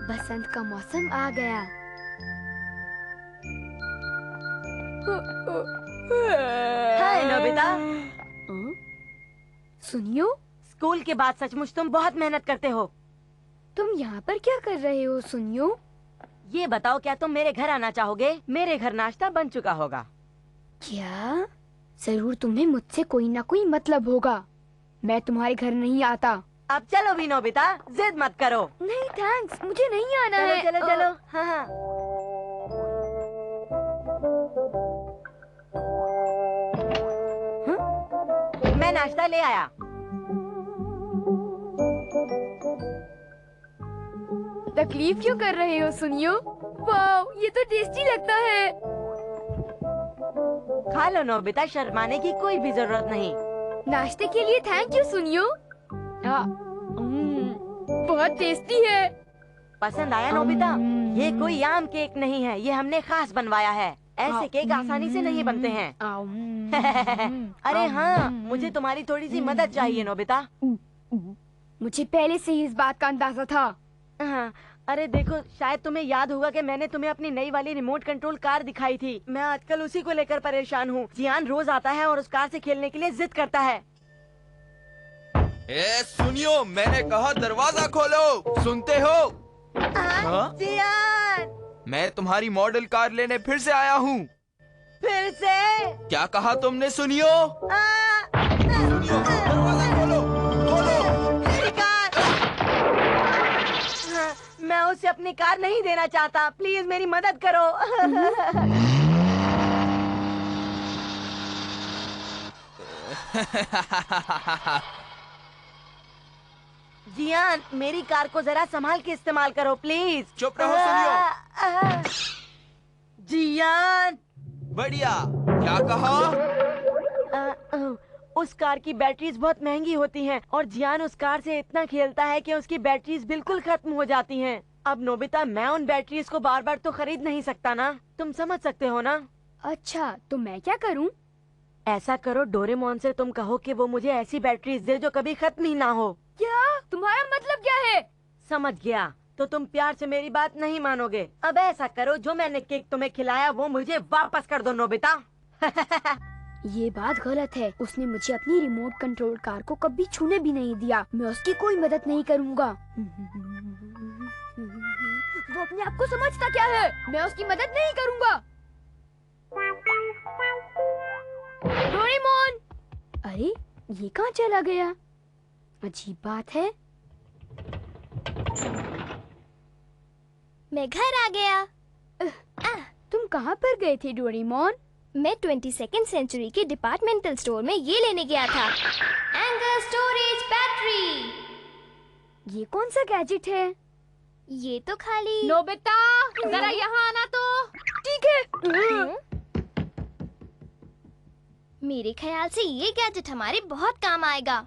बसंत का मौसम आ गया। हाय नोबिता। सुनियो, स्कूल के बाद सचमुच तुम बहुत मेहनत करते हो। तुम यहाँ पर क्या कर रहे हो सुनियो? ये बताओ, क्या तुम मेरे घर आना चाहोगे? मेरे घर नाश्ता बन चुका होगा। क्या? जरूर तुम्हें मुझसे कोई ना कोई मतलब होगा। मैं तुम्हारे घर नहीं आता। अब चलो भी नोबिता, जिद मत करो। नहीं थैंक्स, मुझे नहीं आना है। चलो चलो चलो। हाँ हाँ। मैं नाश्ता ले आया। तकलीफ क्यों कर रहे हो सुनियो? वाह, ये तो टेस्टी लगता है। खा लो नोबिता, शर्माने की कोई भी जरूरत नहीं। नाश्ते के लिए थैंक यू सुनियो। बहुत टेस्टी है। पसंद आया नोबिता? ये कोई आम केक नहीं है, ये हमने खास बनवाया है। ऐसे केक आसानी से नहीं बनते हैं। अरे हाँ, मुझे तुम्हारी थोड़ी सी मदद चाहिए नोबिता। मुझे पहले से ही इस बात का अंदाजा था। हाँ, अरे देखो, शायद तुम्हें याद होगा कि मैंने तुम्हें अपनी नई वाली रिमोट कंट्रोल कार दिखाई थी। मैं आजकल उसी को लेकर परेशान हूँ। जियान रोज आता है और उस कार से खेलने के लिए जिद करता है। सुनियो, मैंने कहा दरवाजा खोलो, सुनते हो? हाँ? जियान! मैं तुम्हारी मॉडल कार लेने फिर से आया हूँ। फिर से? क्या कहा तुमने? सुनियो, सुनियो, दरवाजा खोलो, खोलो। मेरी कार! मैं उसे अपनी कार नहीं देना चाहता। प्लीज मेरी मदद करो। जियान, मेरी कार को जरा संभाल के इस्तेमाल करो प्लीज। चुप रहो सुनियो। जियान! बढ़िया। क्या कहा? उस कार की बैटरीज बहुत महंगी होती हैं और जियान उस कार से इतना खेलता है कि उसकी बैटरीज बिल्कुल खत्म हो जाती हैं। अब नोबिता, मैं उन बैटरीज को बार बार तो खरीद नहीं सकता ना, तुम समझ सकते हो ना? अच्छा, तो मैं क्या करूं? ऐसा करो, डोरेमोन से तुम कहो कि वो मुझे ऐसी बैटरीज दे जो कभी खत्म ही ना हो। क्या? तुम्हारा मतलब क्या है? समझ गया, तो तुम प्यार से मेरी बात नहीं मानोगे। अब ऐसा करो, जो मैंने केक तुम्हें खिलाया वो मुझे वापस कर दो नोबिता। ये बात गलत है। उसने मुझे अपनी रिमोट कंट्रोल कार को कभी छूने भी नहीं दिया। मैं उसकी कोई मदद नहीं करूंगा। वो अपने आप को समझता क्या है? मैं उसकी मदद नहीं करूंगा। डोरेमोन! अरे, ये कहाँ चला गया? अजीब बात है। मैं घर आ गया। तुम कहाँ पर गए थे डोरेमोन? मैं 22nd सेंचुरी के डिपार्टमेंटल स्टोर में ये लेने गया था। Anger storage battery. ये कौन सा गैजेट है? ये तो खाली। नोबिता, जरा यहाँ आना तो। ठीक है। मेरे ख्याल से ये गैजेट हमारे बहुत काम आएगा।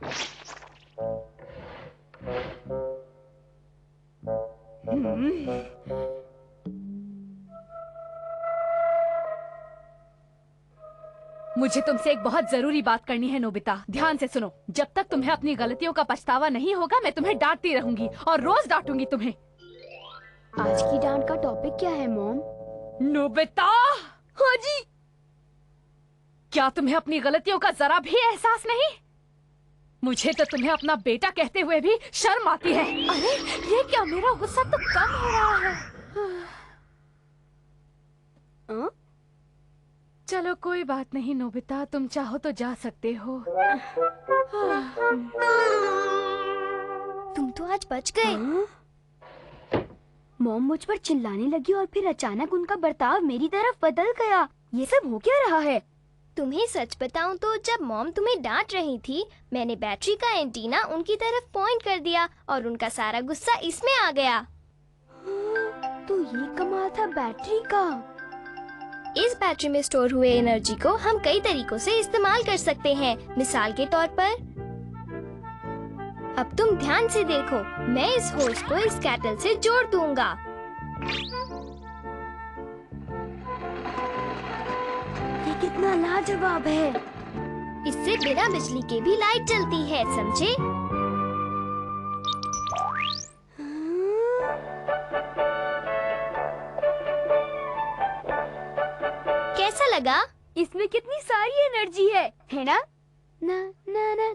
मुझे तुमसे एक बहुत जरूरी बात करनी है नोबिता, ध्यान से सुनो। जब तक तुम्हें अपनी गलतियों का पछतावा नहीं होगा, मैं तुम्हें डांटती रहूंगी और रोज डांटूंगी तुम्हें। आज की डांट का टॉपिक क्या है मॉम? नोबिता! हाँ जी। क्या तुम्हें अपनी गलतियों का जरा भी एहसास नहीं? मुझे तो तुम्हें अपना बेटा कहते हुए भी शर्म आती है। अरे, ये क्या, मेरा गुस्सा तो कम हो रहा है। चलो कोई बात नहीं नोबिता, तुम चाहो तो जा सकते हो। तुम तो आज बच गए। मॉम मुझ पर चिल्लाने लगी और फिर अचानक उनका बर्ताव मेरी तरफ बदल गया। ये सब हो क्या रहा है? तुम्हें सच बताऊं तो जब मॉम तुम्हें डांट रही थी, मैंने बैटरी का एंटीना उनकी तरफ पॉइंट कर दिया और उनका सारा गुस्सा इसमें आ गया। तो ये कमाल था बैटरी का। इस बैटरी में स्टोर हुए एनर्जी को हम कई तरीकों से इस्तेमाल कर सकते हैं। मिसाल के तौर पर, अब तुम ध्यान से देखो, मैं इस होस को इस कैटल से जोड़ दूंगा। ये कितना लाजवाब है। इससे बिना बिजली के भी लाइट जलती है, समझे? लगा? इसमें कितनी सारी एनर्जी है ना? ना ना ना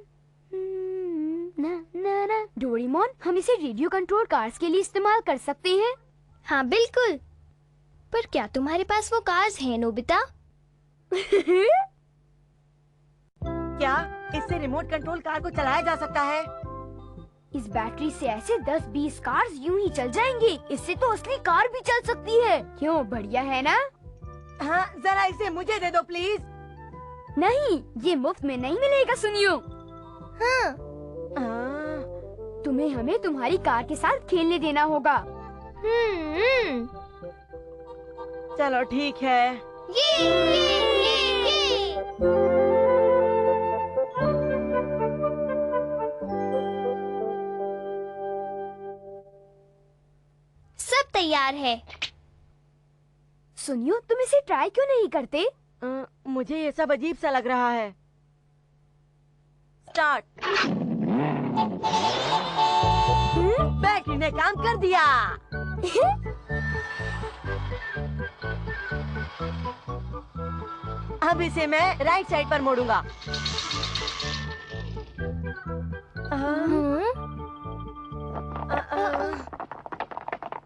ना ना ना। डोरेमोन, हम इसे रेडियो कंट्रोल कार्स के लिए इस्तेमाल कर सकते हैं। हाँ बिल्कुल। पर क्या तुम्हारे पास वो कार्स हैं नोबिता? क्या इससे रिमोट कंट्रोल कार को चलाया जा सकता है? इस बैटरी से ऐसे 10-20 कार्स यूं ही चल जाएंगे। इससे तो असली कार भी चल सकती है। क्यों, बढ़िया है ना? हाँ, जरा इसे मुझे दे दो प्लीज। नहीं, ये मुफ्त में नहीं मिलेगा। सुनियो, हाँ। तुम्हें हमें तुम्हारी कार के साथ खेलने देना होगा। चलो ठीक है। ये। सब तैयार है। सुनियो, तुम इसे ट्राई क्यों नहीं करते? मुझे ये सब अजीब सा लग रहा है। स्टार्ट। बैटरी ने काम कर दिया। अब इसे मैं राइट साइड पर मोड़ूंगा।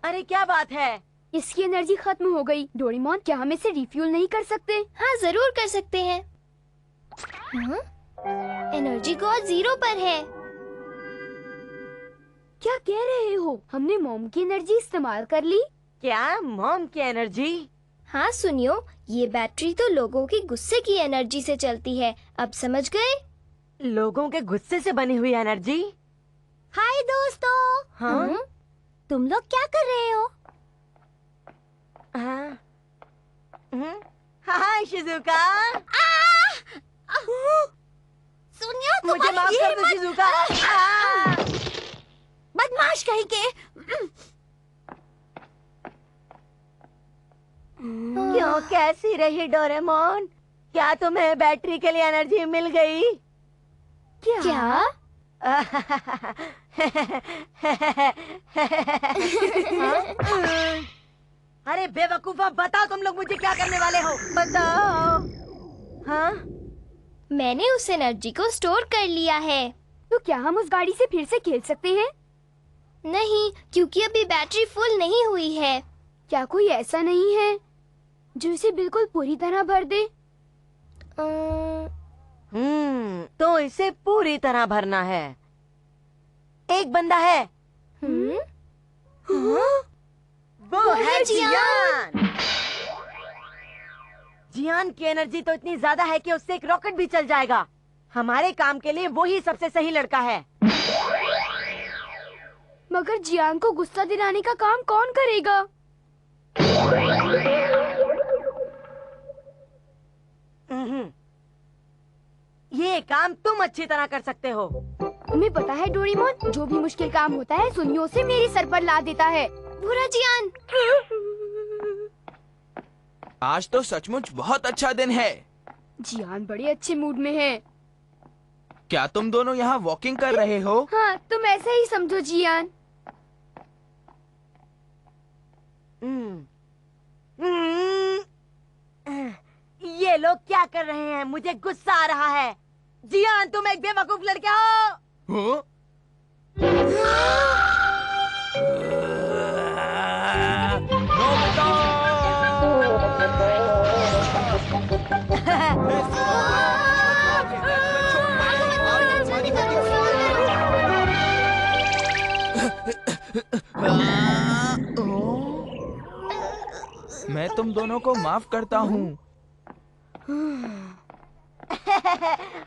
अरे क्या बात है? इसकी एनर्जी खत्म हो गई। डोरेमोन, क्या हम इसे रिफ्यूल नहीं कर सकते? हाँ जरूर कर सकते हैं। एनर्जी को 0 पर है। क्या कह रहे हो? हमने मॉम की एनर्जी इस्तेमाल कर ली। क्या मॉम की एनर्जी? हाँ सुनियो, ये बैटरी तो लोगों के गुस्से की एनर्जी से चलती है। अब समझ गए? लोगों के गुस्से से बनी हुई एनर्जी? हाय दोस्तों। हाँ? तुम लोग क्या कर रहे हो? हाँ? Hi Shizuka. सुनियो, मुझे माफ कर दो शिजुका। बदमाश कहीं के। क्यों, कैसी रही डोरेमोन? क्या तुम्हें बैटरी के लिए एनर्जी मिल गई? क्या? अरे बेवकूफा, बताओ तुम लोग मुझे क्या करने वाले हो? बताओ। हाँ? मैंने उस एनर्जी को स्टोर कर लिया है। तो क्या हम उस गाड़ी से फिर से खेल सकते हैं? नहीं, क्योंकि अभी बैटरी फुल नहीं हुई है। क्या कोई ऐसा नहीं है जो इसे बिल्कुल पूरी तरह भर दे? तो इसे पूरी तरह भरना है। एक बंदा है। वो है जियान। जियान की एनर्जी तो इतनी ज्यादा है कि उससे एक रॉकेट भी चल जाएगा। हमारे काम के लिए वो ही सबसे सही लड़का है। मगर जियान को गुस्सा दिलाने का काम कौन करेगा? ये काम तुम अच्छी तरह कर सकते हो। तुम्हें पता है डोरेमोन, जो भी मुश्किल काम होता है सुनियो से मेरे सर पर ला देता है। बुरा जियान। आज तो सचमुच बहुत अच्छा दिन है। जियान बड़े अच्छे मूड में है। क्या तुम दोनों यहाँ वॉकिंग कर रहे हो? हाँ, तुम ऐसा ही समझो जियान। ये लोग क्या कर रहे हैं? मुझे गुस्सा आ रहा है। जियान, तुम एक बेवकूफ लड़का हो। हो? मैं तुम दोनों को माफ करता हूँ।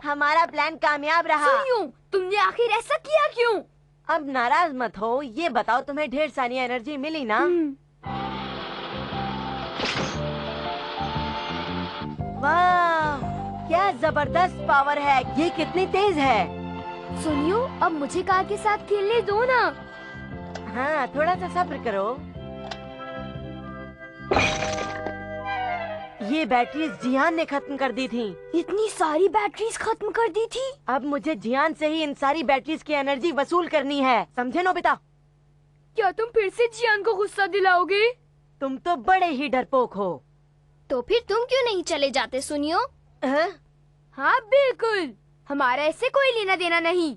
हमारा प्लान कामयाब रहा। सुनियो, तुमने आखिर ऐसा किया क्यों? अब नाराज मत हो। ये बताओ, तुम्हें ढेर सारी एनर्जी मिली ना? वाह, क्या जबरदस्त पावर है। ये कितनी तेज है। सुनियो, अब मुझे कार के साथ खेलने दो ना। हाँ, थोड़ा सा सब्र करो। ये बैटरीज जियान ने खत्म कर दी थी। इतनी सारी बैटरीज खत्म कर दी थी? अब मुझे जियान से ही इन सारी बैटरीज की एनर्जी वसूल करनी है। समझे नोबिता? क्या तुम फिर से जियान को गुस्सा दिलाओगे? तुम तो बड़े ही डरपोक हो। तो फिर तुम क्यों नहीं चले जाते सुनियो? हाँ बिल्कुल, हमारा इससे कोई लेना देना नहीं।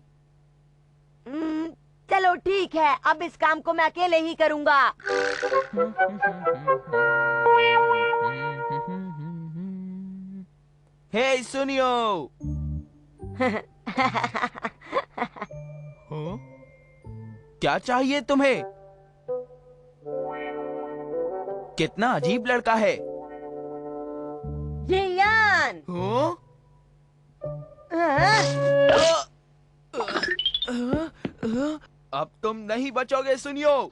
चलो ठीक है, अब इस काम को मैं अकेले ही करूँगा। हे सुनियो। हाँ? क्या चाहिए तुम्हें? कितना अजीब लड़का है। जियान! हाँ? अब तुम नहीं बचोगे सुनियो।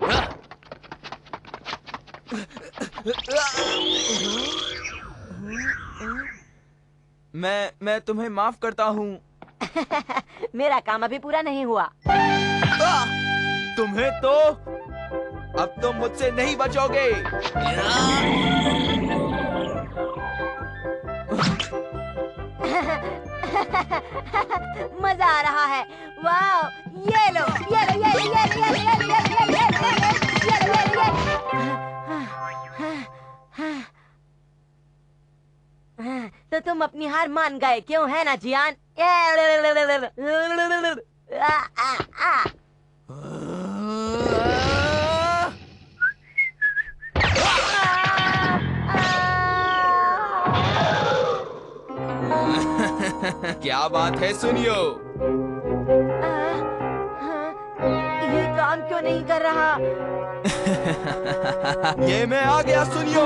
मैं तुम्हें माफ करता हूँ। मेरा काम अभी पूरा नहीं हुआ। तुम्हें तो अब तुम मुझसे नहीं बचोगे। मजा आ रहा है। वाह! ये लो, ये लो, ये लो, ये लो, ये लो, ये लो, ये लो, ये लो, ये लो, ये लो, ये लो। तो तुम अपनी हार मान गए, क्यों है ना जियान? क्या बात है सुनियो? ये काम क्यों नहीं कर रहा? ये मैं आ गया सुनियो।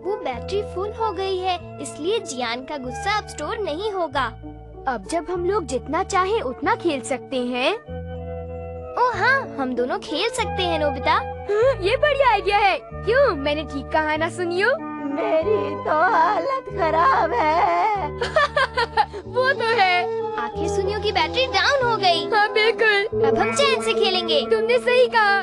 वो बैटरी फुल हो गई है, इसलिए जियान का गुस्सा अब स्टोर नहीं होगा। अब जब हम लोग जितना चाहे उतना खेल सकते हैं। ओ हाँ, हम दोनों खेल सकते हैं नोबिता। ये बढ़िया आइडिया है। क्यों, मैंने ठीक कहा ना सुनियो? मेरी तो हालत खराब है। वो तो है। आखिर सुनियो की बैटरी डाउन हो गई। हाँ बिल्कुल, अब हम चैन से खेलेंगे। तुमने सही कहा।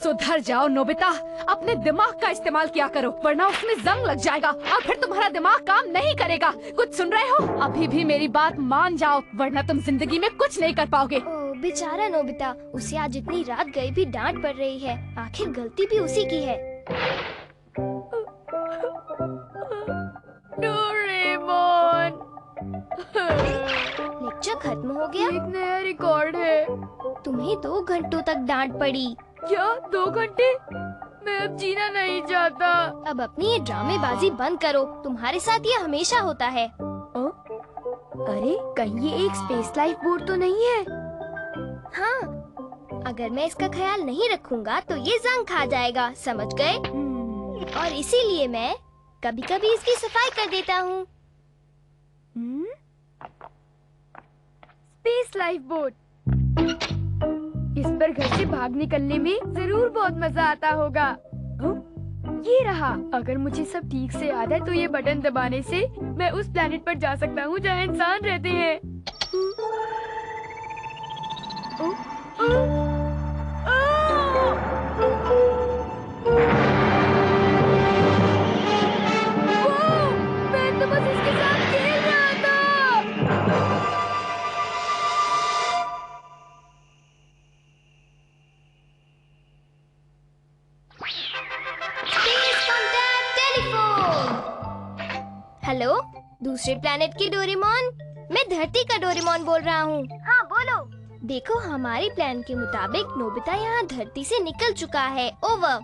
सुधर जाओ नोबिता, अपने दिमाग का इस्तेमाल किया करो, वरना उसमें जंग लग जाएगा और फिर तुम्हारा दिमाग काम नहीं करेगा। कुछ सुन रहे हो? अभी भी मेरी बात मान जाओ, वरना तुम जिंदगी में कुछ नहीं कर पाओगे। ओ बेचारा नोबिता, उसे आज इतनी रात गई भी डांट पड़ रही है। आखिर गलती भी उसी की है। डोरेमोन। लेक्चर खत्म हो गया। एक नया रिकॉर्ड है। तुम्हें 2 घंटों तक डांट पड़ी। क्या 2 घंटे? मैं अब जीना नहीं चाहता। अब अपनी ये ड्रामेबाजी बंद करो, तुम्हारे साथ ये हमेशा होता है। अरे कहीं ये एक स्पेस लाइफ बोट तो नहीं है? हाँ, अगर मैं इसका ख्याल नहीं रखूंगा तो ये जंग खा जाएगा, समझ गए? और इसीलिए मैं कभी कभी इसकी सफाई कर देता हूँ। Space life boat. इस पर घर से भाग निकलने में जरूर बहुत मजा आता होगा। ये रहा। अगर मुझे सब ठीक से याद है तो ये बटन दबाने से मैं उस प्लेनेट पर जा सकता हूँ जहाँ इंसान रहते हैं। मैं तो बस इसके साथ खेल रहा था। हेलो, दूसरे प्लेनेट के डोरेमोन, मैं धरती का डोरेमोन बोल रहा हूँ। हाँ बोलो। देखो, हमारी प्लान के मुताबिक नोबिता यहाँ धरती से निकल चुका है। ओवर।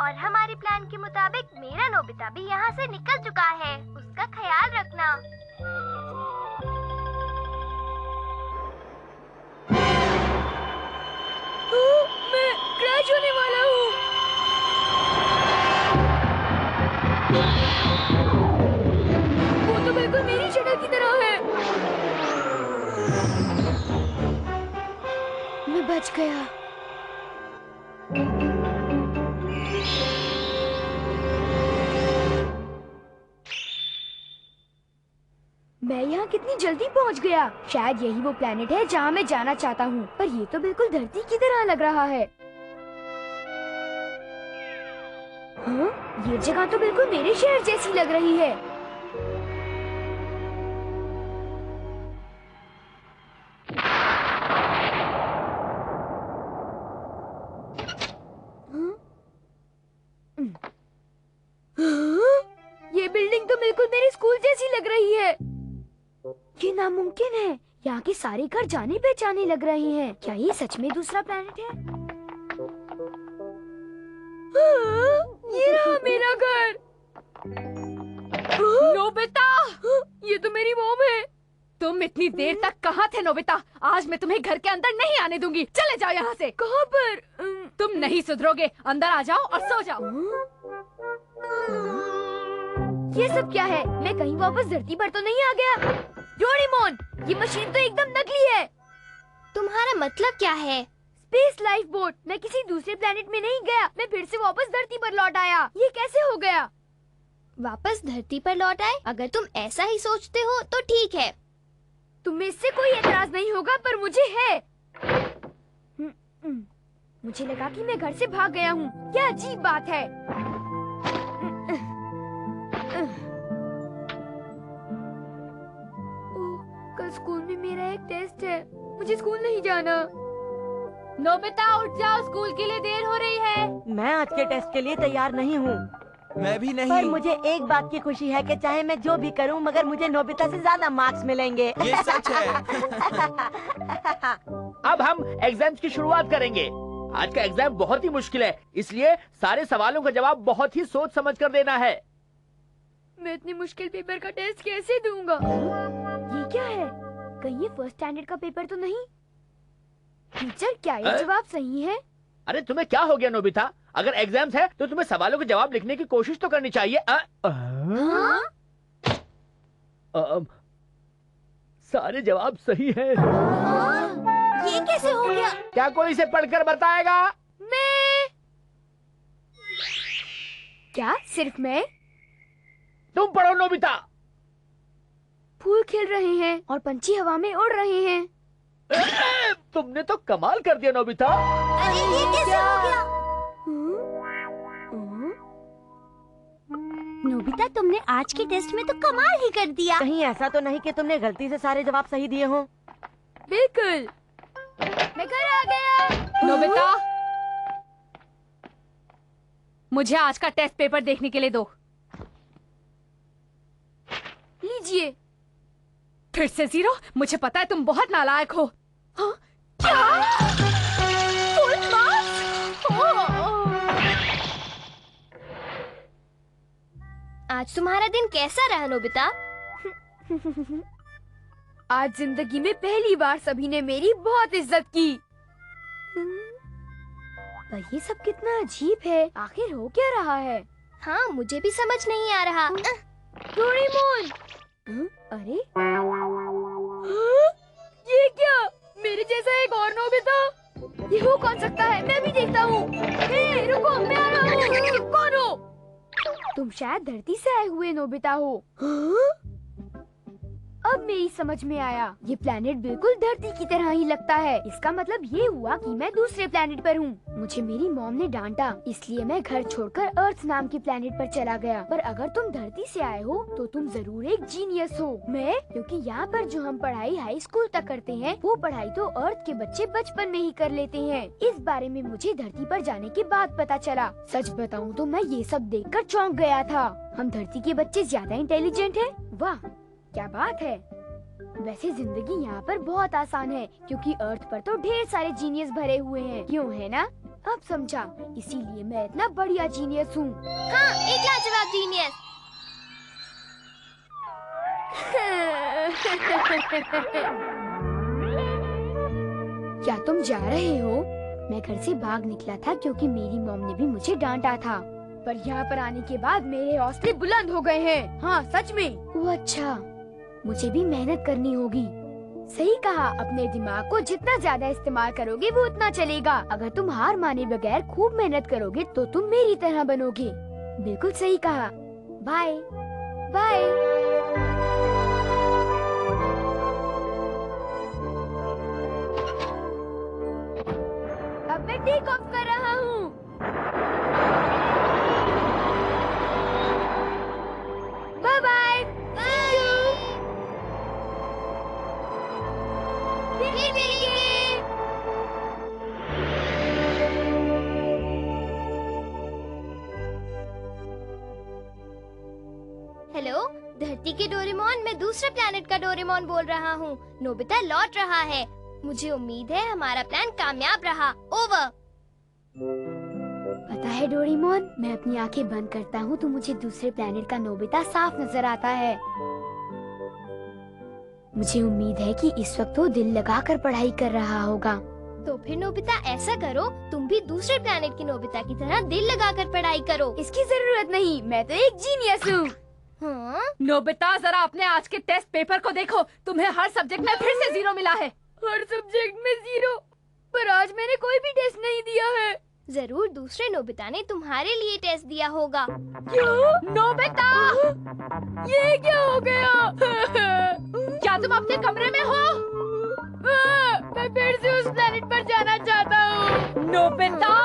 और हमारी प्लान के मुताबिक मेरा नोबिता भी यहाँ से निकल चुका है। उसका ख्याल रखना। मैं क्रैश होने वाला हूँ। वो तो बिल्कुल मेरी शक्ल की तरह है। मैं बच गया। मैं यहाँ कितनी जल्दी पहुँच गया। शायद यही वो प्लेनेट है जहाँ मैं जाना चाहता हूँ, पर ये तो बिल्कुल धरती की तरह लग रहा है। हाँ? ये जगह तो बिल्कुल मेरे शहर जैसी लग रही है। लग रही है। ये नामुमकिन है। यहाँ के सारे घर जाने पहचाने लग रहे हैं। क्या ये सच में दूसरा प्लेनेट है? ये रहा मेरा घर। नोबिता, ये तो मेरी मॉम है। तुम इतनी देर तक कहाँ थे नोबिता? आज मैं तुम्हें घर के अंदर नहीं आने दूंगी। चले जाओ यहाँ से। कहाँ पर? तुम नहीं सुधरोगे। अंदर आ जाओ और सो जाओ। ये सब क्या है? मैं कहीं वापस धरती पर तो नहीं आ गया? डोरेमोन, ये मशीन तो एकदम नकली है। तुम्हारा मतलब क्या है? Space life boat. मैं किसी दूसरे प्लेनेट में नहीं गया। मैं फिर से वापस धरती पर लौट आया। ये कैसे हो गया? वापस धरती पर लौट आए? अगर तुम ऐसा ही सोचते हो तो ठीक है। तुम्हें इससे कोई एतराज नहीं होगा, पर मुझे है। मुझे लगा कि मैं घर से भाग गया हूँ। क्या अजीब बात है। कल स्कूल में मेरा एक टेस्ट है। मुझे स्कूल नहीं जाना। नोबिता उठ जाओ, स्कूल के लिए देर हो रही है। मैं आज के टेस्ट के लिए तैयार नहीं हूँ। मैं भी पर नहीं। मुझे एक बात की खुशी है कि चाहे मैं जो भी करूं, मगर मुझे नोबिता से ज्यादा मार्क्स मिलेंगे। ये सच है। अब हम एग्जाम्स की शुरुआत करेंगे। आज का एग्जाम बहुत ही मुश्किल है, इसलिए सारे सवालों का जवाब बहुत ही सोच समझ कर देना है। मैं इतनी मुश्किल पेपर का टेस्ट कैसे दूंगा? ये क्या है? कहीं ये फर्स्ट स्टैंडर्ड का पेपर तो नहीं? टीचर, क्या ये जवाब सही है? अरे तुम्हें क्या हो गया नोबिता? अगर एग्जाम्स है तो तुम्हें सवालों के जवाब लिखने की कोशिश तो करनी चाहिए। सारे जवाब सही है। ये कैसे हो गया? क्या कोई इसे पढ़कर बताएगा? मैं। क्या सिर्फ मैं? तुम पढ़ो नोबिता। फूल खिल रहे हैं और पंछी हवा में उड़ रहे हैं। तुमने तो कमाल कर दिया नोबिता। अरे ये कैसे हो गया? नोबिता, तुमने आज के टेस्ट में तो कमाल ही कर दिया। कहीं ऐसा तो नहीं कि तुमने गलती से सारे जवाब सही दिए हों? बिल्कुल। मैं घर आ गया। नोबिता, मुझे आज का टेस्ट पेपर देखने के लिए दो। लीजिए। फिर से 0? मुझे पता है तुम बहुत नालायक हो। हाँ? क्या? Full marks? आज तुम्हारा दिन कैसा रहा नोबिता? आज जिंदगी में पहली बार सभी ने मेरी बहुत इज्जत की। पर ये सब कितना अजीब है। आखिर हो क्या रहा है? हाँ, मुझे भी समझ नहीं आ रहा। डोरेमोन! अरे ये क्या? मेरे जैसा एक और नोबिता? ये हो कौन सकता है? मैं भी देखता हूँ। हे, रुको, मैं आ रहा हूँ। तुम कौन हो? तुम शायद धरती से आए हुए नोबिता हो। अब मेरी समझ में आया। ये प्लेनेट बिल्कुल धरती की तरह ही लगता है। इसका मतलब ये हुआ कि मैं दूसरे प्लेनेट पर हूँ। मुझे मेरी मॉम ने डांटा, इसलिए मैं घर छोड़कर अर्थ नाम के प्लेनेट पर चला गया। पर अगर तुम धरती से आए हो तो तुम जरूर एक जीनियस हो। मैं? क्योंकि यहाँ पर जो हम पढ़ाई हाई स्कूल तक करते हैं, वो पढ़ाई तो अर्थ के बच्चे बचपन में ही कर लेते हैं। इस बारे में मुझे धरती पर जाने के बाद पता चला। सच बताऊँ तो मैं ये सब देखकर चौंक गया था। हम धरती के बच्चे ज्यादा इंटेलिजेंट हैं। वाह, क्या बात है। वैसे जिंदगी यहाँ पर बहुत आसान है, क्योंकि अर्थ पर तो ढेर सारे जीनियस भरे हुए हैं। क्यों, है ना? अब समझा। इसीलिए मैं इतना बढ़िया जीनियस हूँ। हाँ, एक लाजवाब जीनियस। क्या तुम जा रहे हो? मैं घर से भाग निकला था क्योंकि मेरी मॉम ने भी मुझे डांटा था। पर यहाँ पर आने के बाद मेरे हौसले बुलंद हो गए हैं। हाँ, सच में। वो अच्छा, मुझे भी मेहनत करनी होगी। सही कहा, अपने दिमाग को जितना ज्यादा इस्तेमाल करोगे वो उतना चलेगा। अगर तुम हार माने बगैर खूब मेहनत करोगे तो तुम मेरी तरह बनोगे। बिल्कुल सही कहा। Bye bye. अब मैं टेक ऑफ कर रहा हूँ। Bye bye. हेलो, धरती के डोरेमोन, मैं दूसरे प्लेनेट का डोरेमोन बोल रहा हूँ। नोबिता लौट रहा है। मुझे उम्मीद है हमारा प्लान कामयाब रहा। ओवर। पता है डोरेमोन, मैं अपनी आंखें बंद करता हूँ तो मुझे दूसरे प्लेनेट का नोबिता साफ नजर आता है। मुझे उम्मीद है कि इस वक्त वो दिल लगाकर पढ़ाई कर रहा होगा। तो फिर नोबिता ऐसा करो, तुम भी दूसरे प्लेनेट की नोबिता की तरह दिल लगाकर पढ़ाई करो। इसकी जरूरत नहीं, मैं तो एक जीनियस हूँ। हाँ? नोबिता जरा अपने आज के टेस्ट पेपर को देखो, तुम्हें हर सब्जेक्ट में फिर से 0 मिला है। हर सब्जेक्ट में 0, पर आज मैंने कोई भी टेस्ट नहीं दिया है। जरूर दूसरे नोबिता ने तुम्हारे लिए टेस्ट दिया होगा। क्यों? नोबिता, ये क्या हो गया? क्या तुम अपने कमरे में हो? मैं फिर से उस प्लेनेट पर जाना चाहता हूँ। नोबिता,